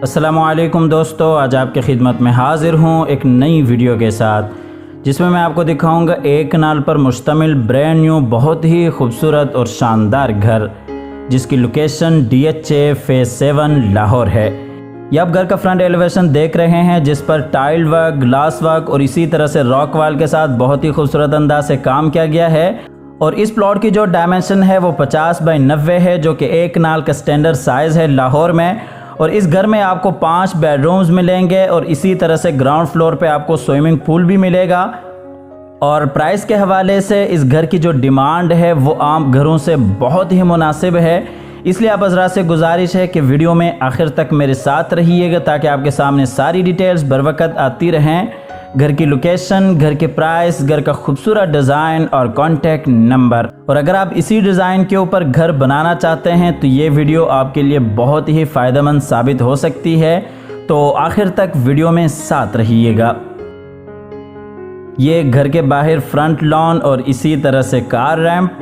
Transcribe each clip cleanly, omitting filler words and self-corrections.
अस्सलामुअलैकुम दोस्तों, आज आपकी खिदमत में हाज़िर हूँ एक नई वीडियो के साथ जिसमें मैं आपको दिखाऊंगा एक कनाल पर मुश्तमिल ब्रांड न्यू बहुत ही खूबसूरत और शानदार घर जिसकी लोकेशन DHA फेज़ 7 लाहौर है। ये आप घर का फ्रंट एलिवेशन देख रहे हैं जिस पर टाइल वर्क, ग्लास वर्क और इसी तरह से रॉक वाल के साथ बहुत ही खूबसूरत अंदाज से काम किया गया है। और इस प्लॉट की जो डायमेंशन है वो 50 बाई 90 है, जो कि एक कनाल का स्टैंडर्ड साइज़ है लाहौर में। और इस घर में आपको 5 बेडरूम्स मिलेंगे और इसी तरह से ग्राउंड फ्लोर पे आपको स्विमिंग पूल भी मिलेगा। और प्राइस के हवाले से इस घर की जो डिमांड है वो आम घरों से बहुत ही मुनासिब है, इसलिए आप हज़रात से गुजारिश है कि वीडियो में आखिर तक मेरे साथ रहिएगा ताकि आपके सामने सारी डिटेल्स बर वक्त आती रहें। घर की लोकेशन, घर के प्राइस, घर का खूबसूरत डिज़ाइन और कॉन्टैक्ट नंबर। और अगर आप इसी डिज़ाइन के ऊपर घर बनाना चाहते हैं तो ये वीडियो आपके लिए बहुत ही फ़ायदेमंद साबित हो सकती है, तो आखिर तक वीडियो में साथ रहिएगा। ये घर के बाहर फ्रंट लॉन और इसी तरह से कार रैंप।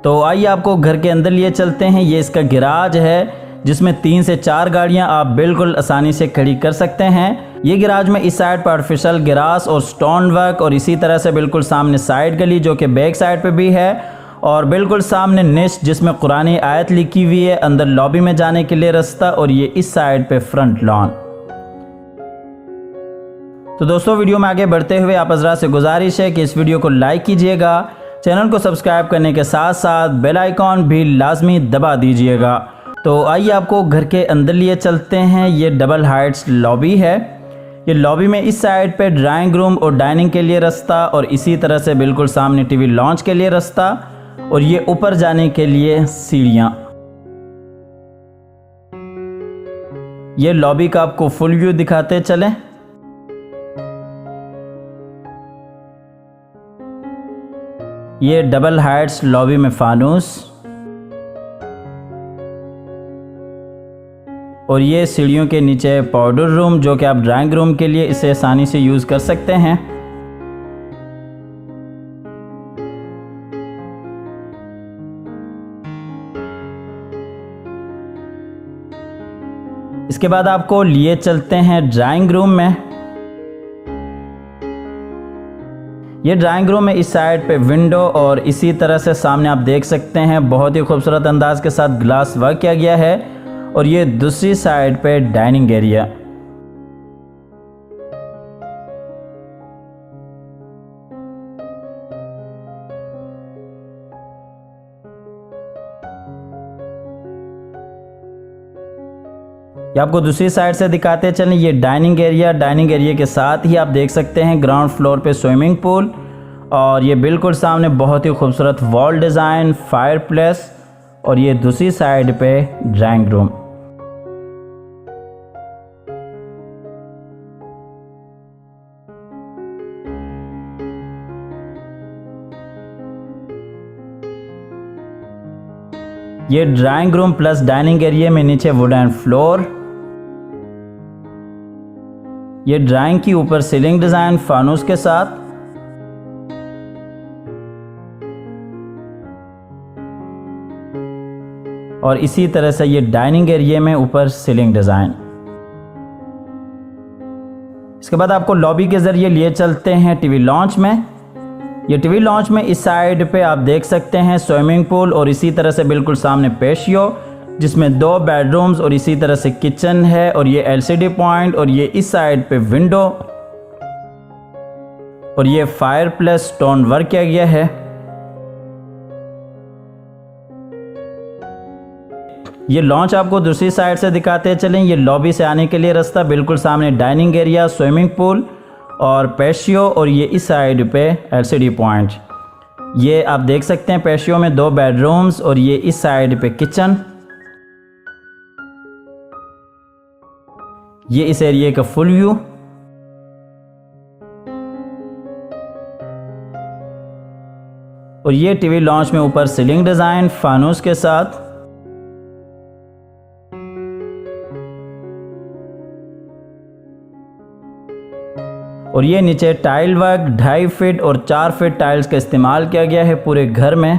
तो आइए आपको घर के अंदर लिए चलते हैं। ये इसका गैराज है जिसमें 3 से 4 गाड़ियां आप बिल्कुल आसानी से खड़ी कर सकते हैं। ये गैराज में इस साइड पर आर्टिफिशियल ग्रास और स्टोन वर्क और इसी तरह से बिल्कुल सामने साइड गली जो कि बैक साइड पे भी है, और बिल्कुल सामने निश जिसमें कुरानी आयत लिखी हुई है, अंदर लॉबी में जाने के लिए रास्ता, और ये इस साइड पे फ्रंट लॉन। तो दोस्तों, वीडियो में आगे बढ़ते हुए आप हज़रात से गुजारिश है कि इस वीडियो को लाइक कीजिएगा, चैनल को सब्सक्राइब करने के साथ साथ बेल आइकॉन भी लाजमी दबा दीजिएगा। तो आइए आपको घर के अंदर लिए चलते हैं। ये डबल हाइट्स लॉबी है। ये लॉबी में इस साइड पे ड्राइंग रूम और डाइनिंग के लिए रास्ता, और इसी तरह से बिल्कुल सामने टीवी लॉन्च के लिए रास्ता, और ये ऊपर जाने के लिए सीढ़ियाँ। ये लॉबी का आपको फुल व्यू दिखाते चलें। ये डबल हाइट्स लॉबी में फानूस, और ये सीढ़ियों के नीचे पाउडर रूम जो कि आप ड्राइंग रूम के लिए इसे आसानी से यूज़ कर सकते हैं। इसके बाद आपको लिए चलते हैं ड्राइंग रूम में। ये ड्राइंग रूम में इस साइड पे विंडो और इसी तरह से सामने आप देख सकते हैं बहुत ही खूबसूरत अंदाज के साथ ग्लास वर्क किया गया है, और ये दूसरी साइड पे डाइनिंग एरिया। ये आपको दूसरी साइड से दिखाते चलें। ये डाइनिंग एरिया, डाइनिंग एरिया के साथ ही आप देख सकते हैं ग्राउंड फ्लोर पे स्विमिंग पूल, और ये बिल्कुल सामने बहुत ही खूबसूरत वॉल डिज़ाइन, फायर प्लेस, और ये दूसरी साइड पे ड्राइंग रूम। ये drawing room plus dining area में नीचे वुडन फ्लोर। ये ड्राइंग की ऊपर सीलिंग डिज़ाइन फानूस के साथ, और इसी तरह से ये डाइनिंग एरिया में ऊपर सीलिंग डिज़ाइन। इसके बाद आपको लॉबी के ज़रिए लिए चलते हैं टीवी लॉन्च में। ये टीवी लॉन्च में इस साइड पे आप देख सकते हैं स्विमिंग पूल, और इसी तरह से बिल्कुल सामने पेशियो जिसमें 2 बेडरूम्स और इसी तरह से किचन है, और ये LCD पॉइंट, और ये इस साइड पे विंडो, और ये फायर प्लस स्टोन वर्क किया गया है। ये लॉन्च आपको दूसरी साइड से दिखाते चलें। ये लॉबी से आने के लिए रास्ता, बिल्कुल सामने डाइनिंग एरिया, स्विमिंग पूल और पेशियो, और ये इस साइड पे LCD पॉइंट। ये आप देख सकते हैं पेशियो में 2 बेडरूम्स, और ये इस साइड पे किचन। ये इस एरिया का फुल व्यू। और ये टीवी लॉन्च में ऊपर सीलिंग डिज़ाइन फानूस के साथ। और ये नीचे टाइल वर्क 2.5 फीट और 4 फीट टाइल्स का इस्तेमाल किया गया है पूरे घर में।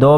2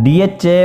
DHA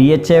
DHA